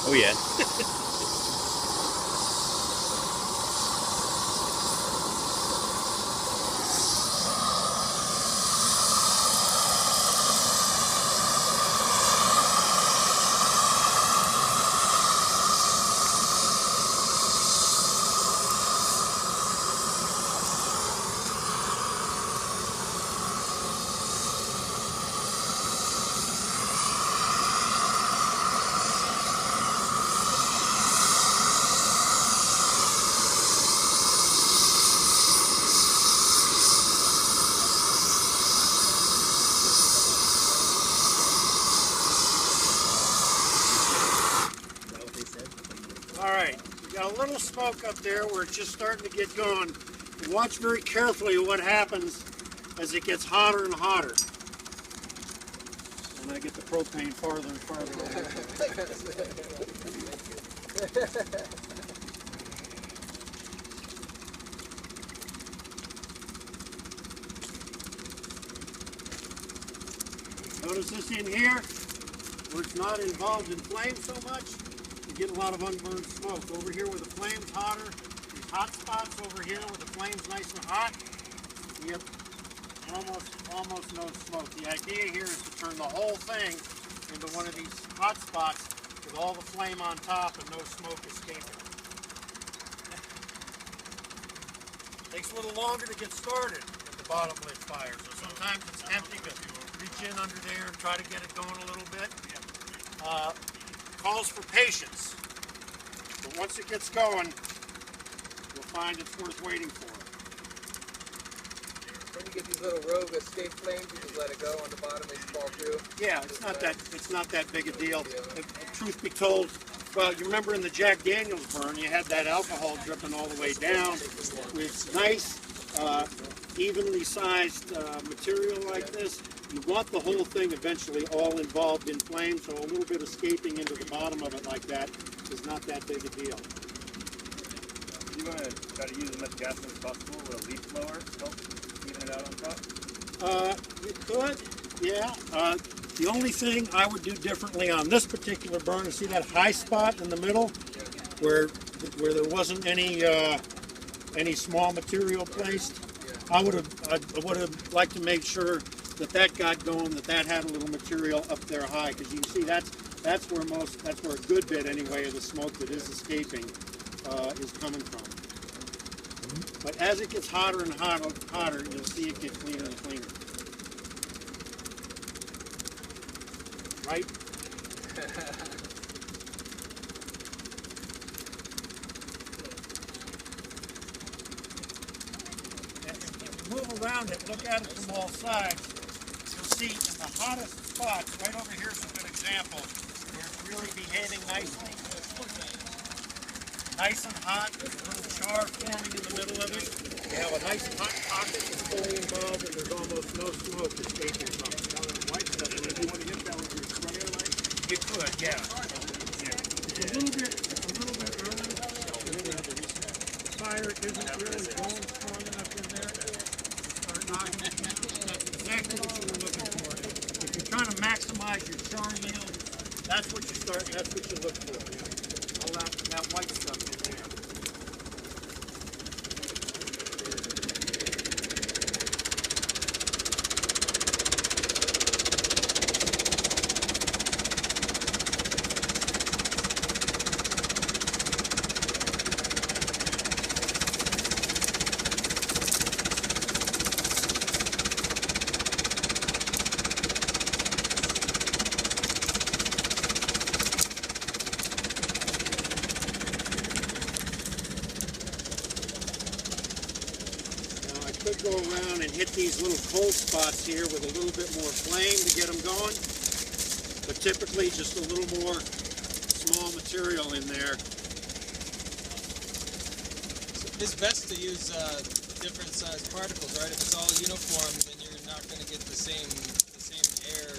Oh yeah. Alright, we got a little smoke up there where it's just starting to get going. And watch very carefully what happens as it gets hotter and hotter. And I get the propane farther and farther away. Notice this in here, where it's not involved in flame so much. You get a lot of unburned smoke. Over here where the flame's hotter, these hot spots over here where the flame's nice and hot, you get almost no smoke. The idea here is to turn the whole thing into one of these hot spots with all the flame on top and no smoke escaping. Takes a little longer to get started with the bottom lit fire, so sometimes it's tempting to reach in under there and try to get it going a little bit. Calls for patience, but once it gets going, you'll find it's worth waiting for. When you get these little rogue escape flames, you just let it go on the bottom, they fall through. Yeah, it's not that big a deal. Yeah. Truth be told, well, you remember in the Jack Daniels burn, you had that alcohol dripping all the way down with nice, evenly sized material like this. You want the whole thing eventually all involved in flame, so a little bit escaping into the bottom of it like that is not that big a deal. You want to try to use as much gas as possible with a leaf blower to help even it out on top? You could, yeah. The only thing I would do differently on this particular burn is see that high spot in the middle where there wasn't any small material placed. I would have liked to make sure that got going, that had a little material up there high, because you can see that's where a good bit anyway of the smoke that is escaping is coming from. But as it gets hotter and hotter, you'll see it get cleaner and cleaner. Right? If you move around it, look at it from all sides. See, in the hottest spots, right over here is a good example, where it's really behaving nicely. Nice and hot, there's a little char forming in the middle of it. You have a nice hot pocket that's fully involved, and there's almost no smoke escaping from it. White stuff, and if you want to hit that with your sprayer light, you could, yeah. It's a little bit early. The fire isn't really going strong enough in there to start knocking it down. That's exactly what you were looking for. If you're trying to maximize your char yield, that's what you look for. All that white stuff in there. Could go around and hit these little cold spots here with a little bit more flame to get them going, but typically just a little more small material in there. It's best to use different size particles, right? If it's all uniform, then you're not going to get the same air.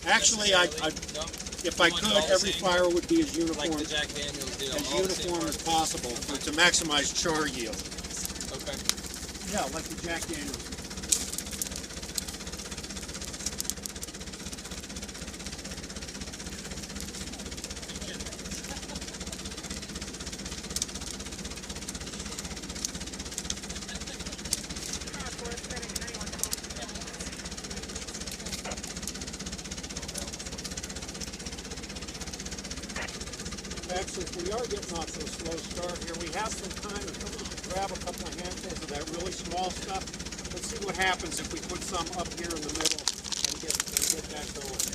Actually, No? If I could, every fire would be as uniform, like the Jack Daniels deal, as possible to maximize char yield. Okay. Yeah, like the Jack Daniels. Actually, if we are getting off to a slow start here, we have some time. If we could grab a couple of handfuls of that really small stuff, let's see what happens if we put some up here in the middle and get that going.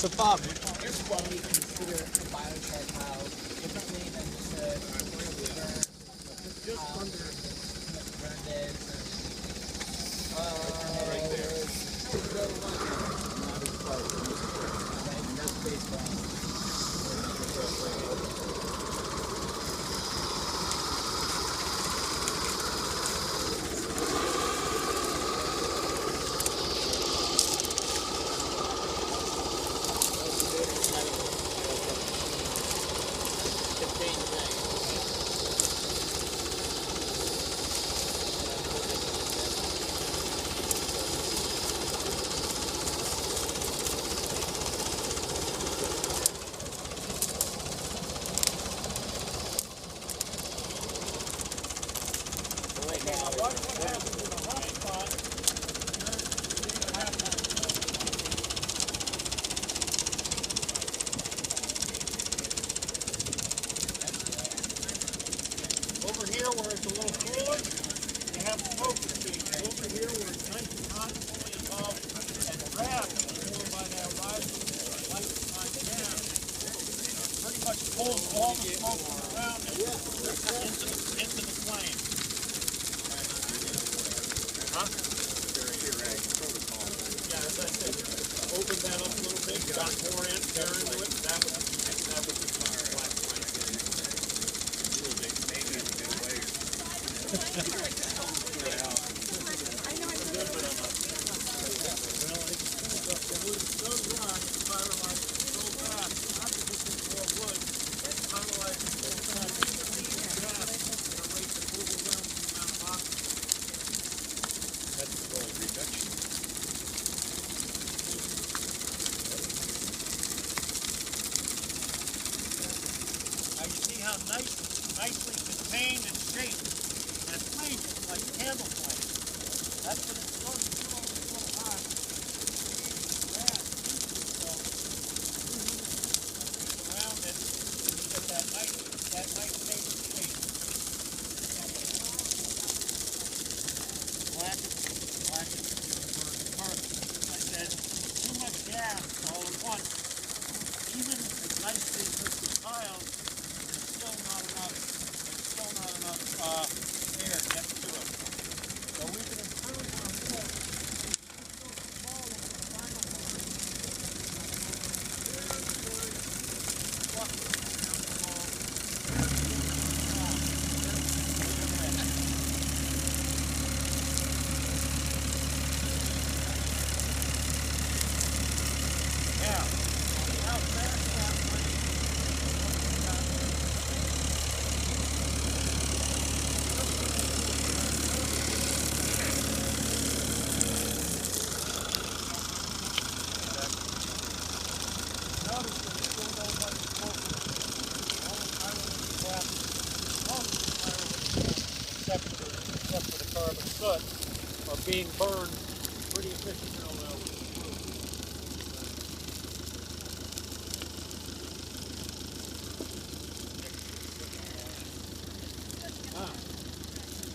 So Bob, Here's what we consider a biochar pile differently than just a burned eggs right there. That's baseball. Over here where it's a little cooler, you have smoke machines. Over here where it's nice and hot, fully involved, and grab more by that rising light side down. Pretty much pulls all the smoke from around it into the flame. Huh? Yeah, as I said, open that up a little bit, got more in, air into it, that would be fire. Black flame. Now you see how nicely contained and shaped that flame is, like candle flame. That's what it's supposed to do over the little hot. Around it, you get that nice shape and shape. Black is burn the I said, too much gas all at once. Even as nicely as the piles, there's still not enough air getting to it. So we can improve on this. Except for the carbon soot, are being burned pretty efficiently.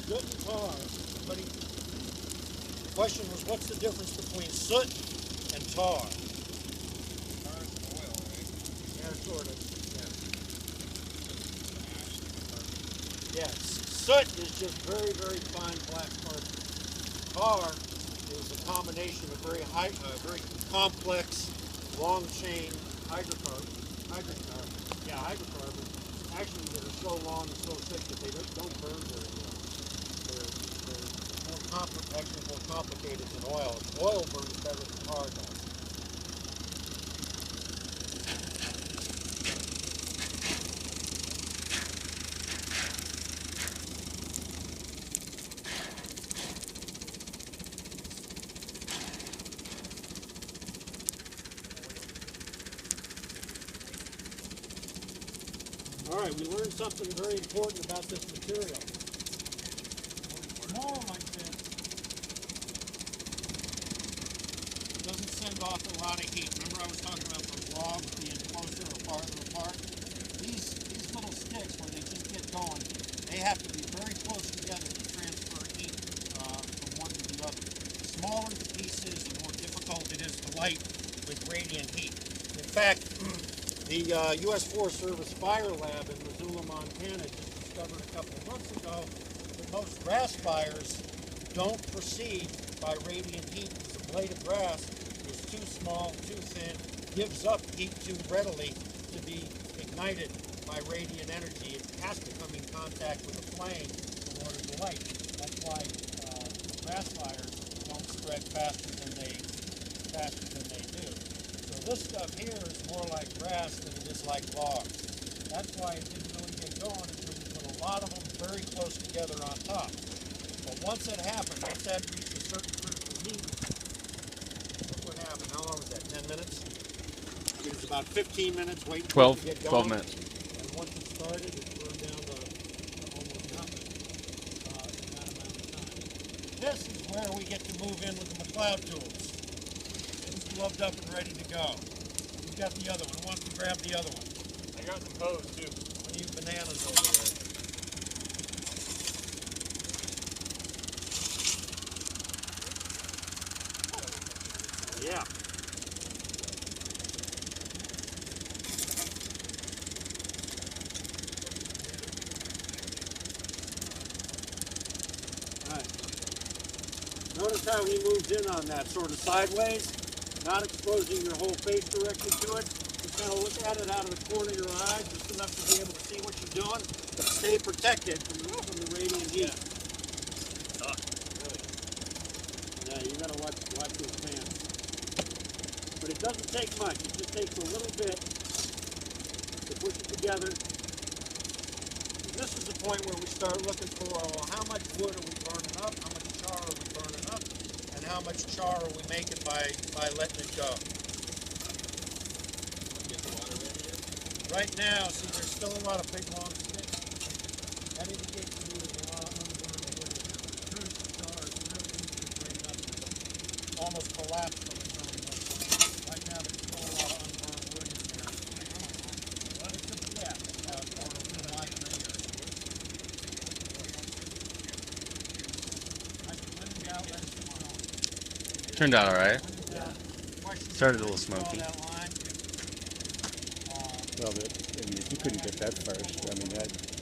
Soot and tar. The question was, what's the difference between soot and tar? Tar is oil, right? Yeah, sort of. Yeah. Yes. Soot is just very, very fine black particles. Tar is a combination of very complex, long chain hydrocarbons. Hydrocarbons. Actually, that are so long and so thick that they don't burn very well. They're actually more complicated than oil. Oil burns better than tar does. All right, we learned something very important about this material. Small like this doesn't send off a lot of heat. Remember I was talking about those logs being closer or farther apart? These little sticks, when they just get going, they have to be very close together to transfer heat from one to the other. The smaller the pieces, the more difficult it is to light with radiant heat. In fact, the U.S. Forest Service Fire Lab in Missoula, Montana just discovered a couple of months ago that most grass fires don't proceed by radiant heat because the blade of grass is too small, too thin, gives up heat too readily to be ignited by radiant energy. It has to come in contact with a flame in order to light. That's why grass fires don't spread faster than they do. This stuff here is more like grass than it is like logs. That's why it didn't really get going until we put a lot of them very close together on top. But once that happened, once that reached a certain critical heat, look what happened. How long was that? 10 minutes? I mean, it's about 15 minutes waiting for it to get going. 12 minutes. And once it started, it burned down to almost nothing in that amount of time. This is where we get to move in with the McLeod tools. Gloved up and ready to go. We've got the other one. Who wants to grab the other one? I got some hose too. What are you bananas over there? Yeah. All right. Notice how he moves in on that sort of sideways. Not exposing your whole face directly to it. Just kind of look at it out of the corner of your eye, just enough to be able to see what you're doing, but stay protected from the radiant heat. Really? Yeah, you gotta watch those fans. But it doesn't take much. It just takes a little bit to push it together. And this is the point where we start looking for, well, how much wood are we burning up? How much char are we burning up? And how much char are we making by letting it go? Right now, see, there's still a lot of big long sticks. That indicates to me there's a lot of unburned wood. Hirst char is really easy to bring up. Almost collapsed from its own weight. Right now, there's still a lot of unburned wood in there. It's a gap, or a minor area. I can let it out, let it go. Turned out all right. Started a little smoky. Well, I mean, if you couldn't get that first, I mean,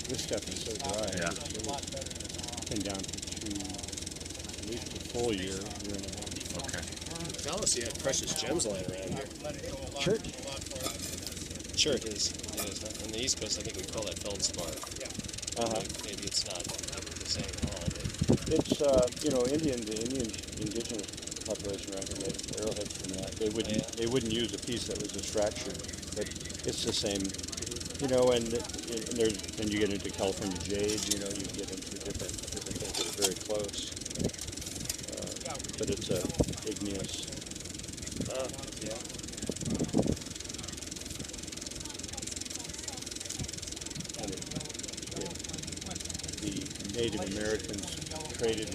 this stuff is so dry. Yeah. It's been down for at least a full year and a half. Okay. Tell us you had precious gems lying around here. Sure. Sure it is. On the East Coast, I think we call that feldspar. Maybe it's not the same at all. But It's you know, the indigenous population around here made arrowheads from that. They wouldn't use a piece that was a fracture, but it's the same. You know, and then you get into California jade. You know, you get into different things that are very close. But it's igneous. yeah. And the Native Americans traded with